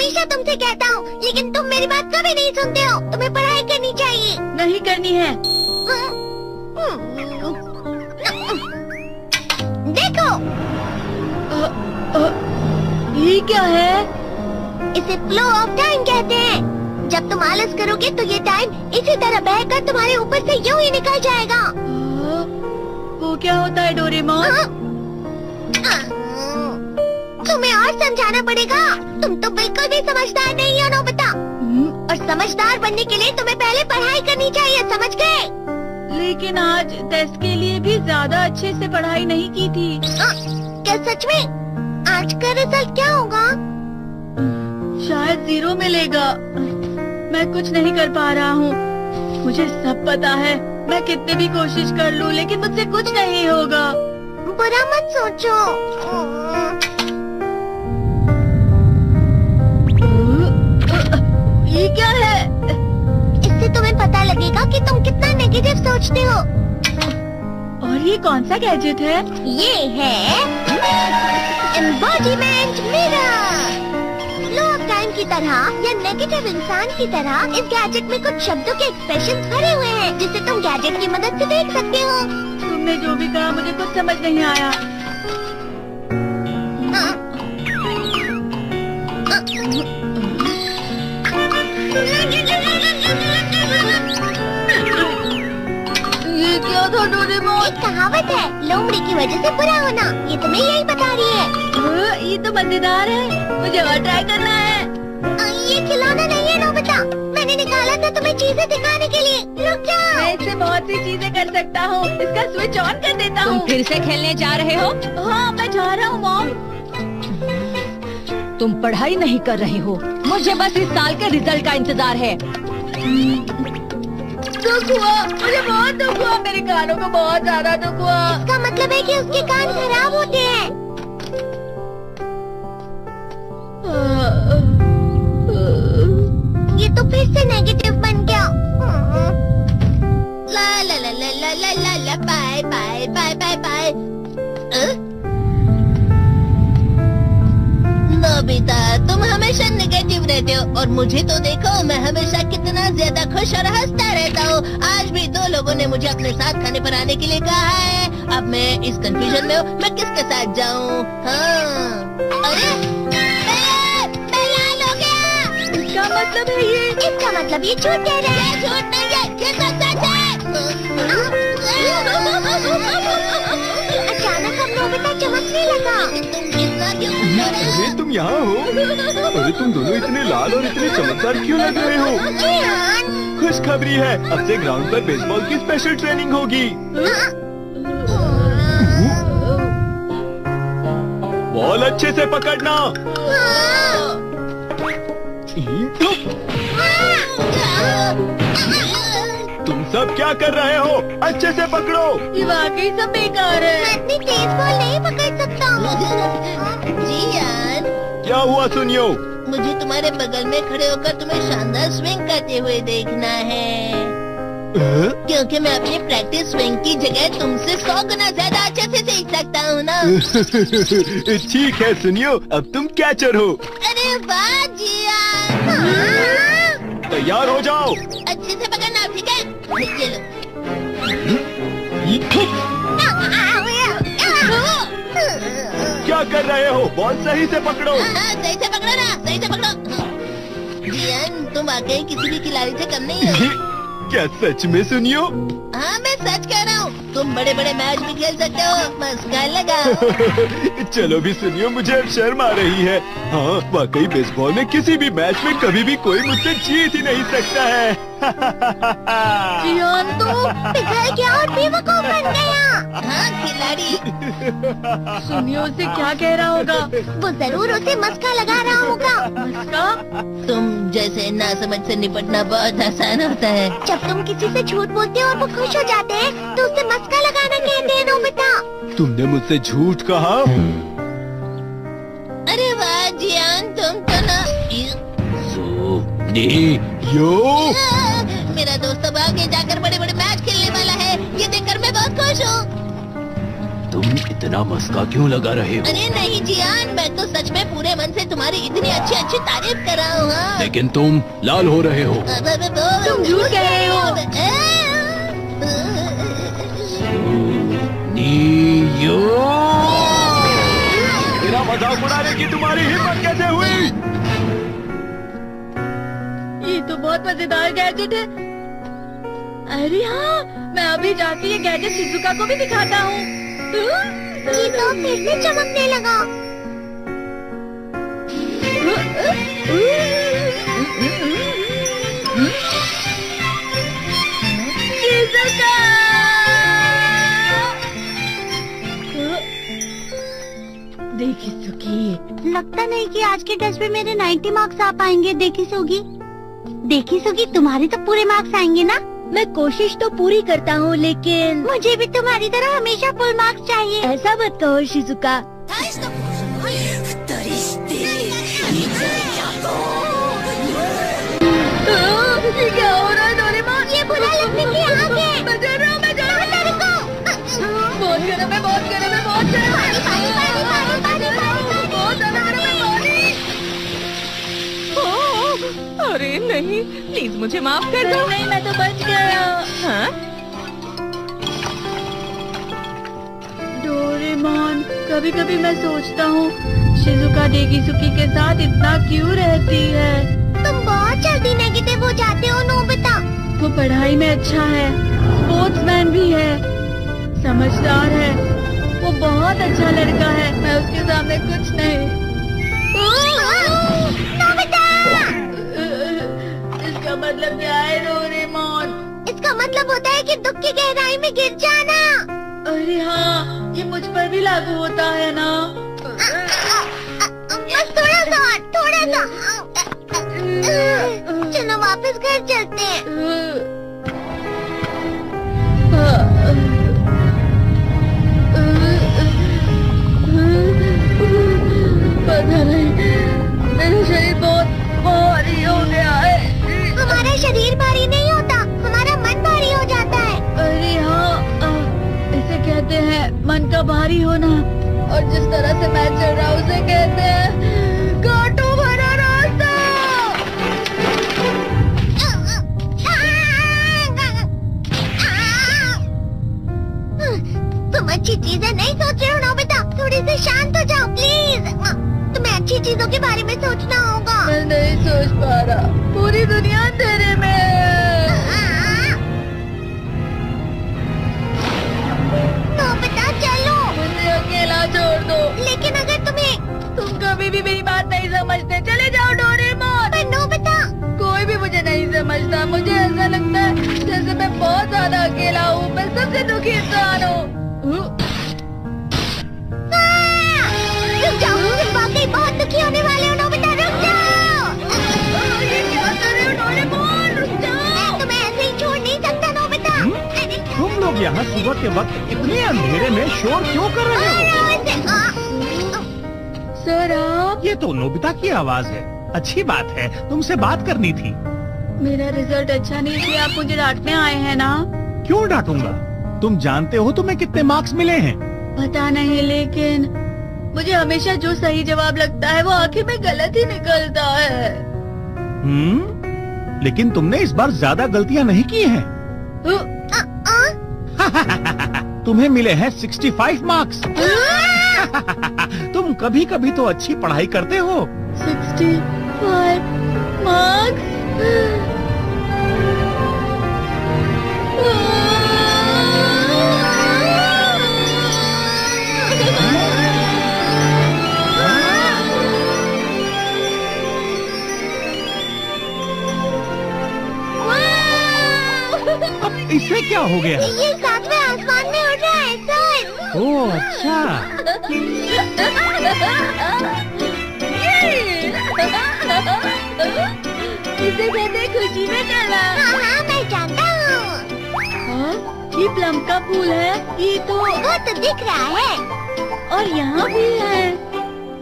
हमेशा तुमसे कहता हूँ, लेकिन तुम मेरी बात कभी नहीं सुनते हो। तुम्हें पढ़ाई करनी चाहिए। नहीं करनी है। देखो, ये क्या है? इसे फ्लो ऑफ टाइम कहते हैं। जब तुम आलस करोगे तो ये टाइम इसी तरह बहकर तुम्हारे ऊपर से यूं ही निकल जाएगा। वो क्या होता है डोरेमोन? तुम्हें और समझाना पड़ेगा। तुम तो बिल्कुल भी समझदार नहीं हो नोबिता। और समझदार बनने के लिए तुम्हें पहले पढ़ाई करनी चाहिए, समझ गए? लेकिन आज टेस्ट के लिए भी ज्यादा अच्छे से पढ़ाई नहीं की थी। क्या सच में? आज का रिजल्ट क्या होगा? शायद 0 मिलेगा। मैं कुछ नहीं कर पा रहा हूँ। मुझे सब पता है। मैं कितने भी कोशिश कर लूँ, लेकिन मुझसे कुछ नहीं होगा। बुरा मत सोचो। ये क्या है? इससे तुम्हें पता लगेगा कि तुम कितना नेगेटिव सोचते हो। और ये कौन सा गैजेट है? ये है embodiment mirror. Flow of time की तरह या नेगेटिव इंसान की तरह इस गैजेट में कुछ शब्दों के एक्सप्रेशन भरे हुए हैं, जिसे तुम गैजेट की मदद से देख सकते हो। तुमने जो भी कहा मुझे कुछ समझ नहीं आया। ये क्या था डोरेमोन? एक कहावत है, लोमड़ी की वजह से बुरा होना। ये तुम्हें यही बता रही है। ये तो मजेदार है। मुझे और ट्राई करना है। ये खिलौना नहीं है नोबिता। मैंने निकाला था तुम्हें चीजें दिखाने के लिए। रुक जाओ। मैं इससे बहुत सी चीजें कर सकता हूँ। इसका स्विच ऑन कर देता हूँ। तुम फिर से खेलने जा रहे हो? हाँ, मैं जा रहा हूँ मॉम। तुम पढ़ाई नहीं कर रहे हो। मुझे बस इस साल के रिजल्ट का इंतजार है। दुख हुआ, मुझे बहुत दुख हुआ। मेरे कानों को बहुत ज्यादा दुख हुआ। इसका मतलब है कि उसके कान खराब होते हैं। ये तो फिर से नेगेटिव बन गया। ला ला ला ला ला ला ला ला bye bye bye bye bye. Nobita, तुम हमेशा नेगेटिव रहते हो और मुझे तो देखो, मैं हमेशा कितना ज्यादा खुश और हंसता रहता हूँ। आज भी 2 लोगों ने मुझे अपने साथ खाने पर आने के लिए कहा है। अब मैं इस कंफ्यूजन में हूँ, मैं किसके साथ जाऊँ? हाँ, अरे मैं लाल हो गया। इसका मतलब है ये? इसका मतलब ये झूठ कह रहा है। झूठ नहीं है, ये तो सच है। अचानक हम नोबिता चमकने लगा। तुम कितना क्यों? अरे तुम यहाँ हो? अरे तुम दोनों इतने लाल और इतने चमकदार क्यों लग रहे हो? खुशखबरी है, अब से ग्राउंड पर बेसबॉल की स्पेशल ट्रेनिंग होगी। बॉल अच्छे से पकड़ना। तुम सब क्या कर रहे हो? अच्छे से पकड़ो। ये वाकई सब बेकार है। मैं इतनी तेज बॉल नहीं पकड़ सकता हूँ। जियान, क्या हुआ सुनियो? मुझे तुम्हारे बगल में खड़े होकर तुम्हें शानदार स्विंग करते हुए देखना है। क्योंकि मैं अपनी प्रैक्टिस स्विंग की जगह तुमसे 100 गुना ज्यादा अच्छे से सीख सकता हूँ ना। ठीक है सुनियो, अब तुम कैचर हो। अरे वाह जियान। तैयार हो जाओ। अच्छे से पकड़ना, ठीक है? ये लो। क्या कर रहे हो? बॉल सही से पकड़ो। सही से पकड़ो ना, सही से पकड़ो। जियान, तुम वाकई किसी भी खिलाड़ी से कम नहीं हो। क्या सच में सुनियो? हाँ, मैं सच कह रहा हूँ। तुम बड़े बड़े मैच भी खेल सकते हो। मस्का लगाओ। चलो भी सुनियो, मुझे अब शर्म आ रही है। हाँ, वाकई बेसबॉल में किसी भी मैच में कभी भी कोई मुझसे जीत ही नहीं सकता है। जियान तो पिघल गया और बेवकूफ बन गया। हाँ खिलाड़ी। सुनियो से क्या कह रहा होगा? वो जरूर उसे मस्का लगा रहा होगा। मस्का? तुम जैसे नासमझ से निपटना बहुत आसान होता है। जब तुम किसी से झूठ बोलते हो और वो खुश हो जाते हैं, तो उसे मस्का लगाना कहते हैं नोबिता। तुमने मुझसे झूठ कहा? अरे वाह जियान, तुम तो ना। यो मेरा दोस्त आगे जाकर बड़े बड़े मैच खेलने वाला है। ये देखकर मैं बहुत खुश हूँ। तुम इतना मस्का क्यों लगा रहे हो? अरे नहीं जियान, मैं तो सच में पूरे मन से तुम्हारी इतनी अच्छी अच्छी तारीफ कर रहा हूँ। हाँ। लेकिन तुम लाल हो रहे हो। तुम झूठ कह रहे हो। मेरा मजाक उड़ाने की तुम्हारी हिम्मत कैसे हुई? ये तो बहुत मजेदार गैजेट है। अरे हाँ, मैं अभी जाके ये गैजेट शिजुका को भी दिखाता हूँ। ये तो फिर से चमकने लगा। शिजुका! देखी सुगी, लगता नहीं कि आज के टेस्ट में मेरे 90 मार्क्स आ पाएंगे। देखी सुगी, तुम्हारे तो पूरे मार्क्स आएंगे ना? मैं कोशिश तो पूरी करता हूँ, लेकिन मुझे भी तुम्हारी तरह हमेशा फुल मार्क्स चाहिए। ऐसा मत कहो शिजुका। ये क्या हो रहा है डोरेमोन? ये बुरा लगने की आग है। मैं डर रहा हूँ, मैं डर रहा हूँ। बहुत गर्म है, बहुत गर्म है, बहुत गर्म है। बहुत ज्यादा गर्म है पानी। अरे नहीं, प्लीज मुझे माफ कर दो। नहीं, मैं तो बच गया। हाँ? डोरेमोन, कभी कभी मैं सोचता हूँ शिजुका डेगिसुकी के साथ इतना क्यों रहती है। तुम बहुत जल्दी नेगेटिव हो जाते हो नोबिता। वो पढ़ाई में अच्छा है, स्पोर्ट्समैन भी है, समझदार है, वो बहुत अच्छा लड़का है। मैं उसके सामने कुछ नहीं। नोबिता! इसका मतलब क्या है डोरेमोन? इसका मतलब होता है कि दुख की गहराई में गिर जाना। अरे हाँ, ये मुझ पर भी लागू होता है ना। बस थोड़ा सा। चलो वापस घर चलते हैं। पता नहीं, मेरा शरीर बहुत भारी हो गया है। हमारा शरीर भारी नहीं होता, हमारा मन भारी हो जाता है। अरे हाँ, इसे कहते हैं मन का भारी होना। और जिस तरह से मैं चल रहा हूँ उसे कहते हैं कांटों भरा रास्ता। तुम अच्छी चीजें नहीं सोच रहे हो नोबिता, थोड़ी सी शांत हो जाओ प्लीज। तुम्हें अच्छी चीजों के बारे में सोचना होगा। मैं नहीं सोच पा रहा, पूरी दुनिया अंधेरे में है। नोबिता चलो। मुझे अकेला छोड़ दो। लेकिन अगर तुम कभी भी मेरी बात नहीं समझते, चले जाओ डोरेमोन। पर नोबिता, कोई भी मुझे नहीं समझता। मुझे ऐसा लगता है जैसे मैं बहुत ज्यादा अकेला हूँ। मैं सबसे दुखी इंसान हूँ। रुक जाओ, तुम वाकई बहुत दुखी होने वाले हो नोबिता, रुक जाओ। ये क्या कर रहे हो डोरेमोन? रुक जाओ। मैं तुम्हें ऐसे ही छोड़ नहीं सकता नोबिता। अरे तुम लोग यहाँ सुबह के वक्त इतने अंधेरे में शोर क्यों कर रहे हो? सर आप? ये तो नोबिता की आवाज है। अच्छी बात है, तुमसे बात करनी थी। मेरा रिजल्ट अच्छा नहीं इसलिए आप मुझे डांटने आए हैं ना? क्यों डांटूंगा? तुम जानते हो तुम्हें कितने मार्क्स मिले हैं? पता नहीं, लेकिन मुझे हमेशा जो सही जवाब लगता है वो आखिर में गलत ही निकलता है। लेकिन तुमने इस बार ज्यादा गलतियाँ नहीं की हैं। तुम्हें मिले हैं 65 मार्क्स। तुम कभी कभी तो अच्छी पढ़ाई करते हो। 65 मार्क्स? अब इसे क्या हो गया? ये सातवें आसमान में उड़ रहा है सर। ओह अच्छा। इसे कहते हैं खुशी में चला। हाँ, मैं जानता हूँ। हाँ, ये प्लम का फूल है। ये तो वो तो दिख रहा है। और यहाँ भी है।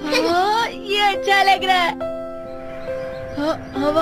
हाँ, ये अच्छा लग रहा है। हाँ, हवा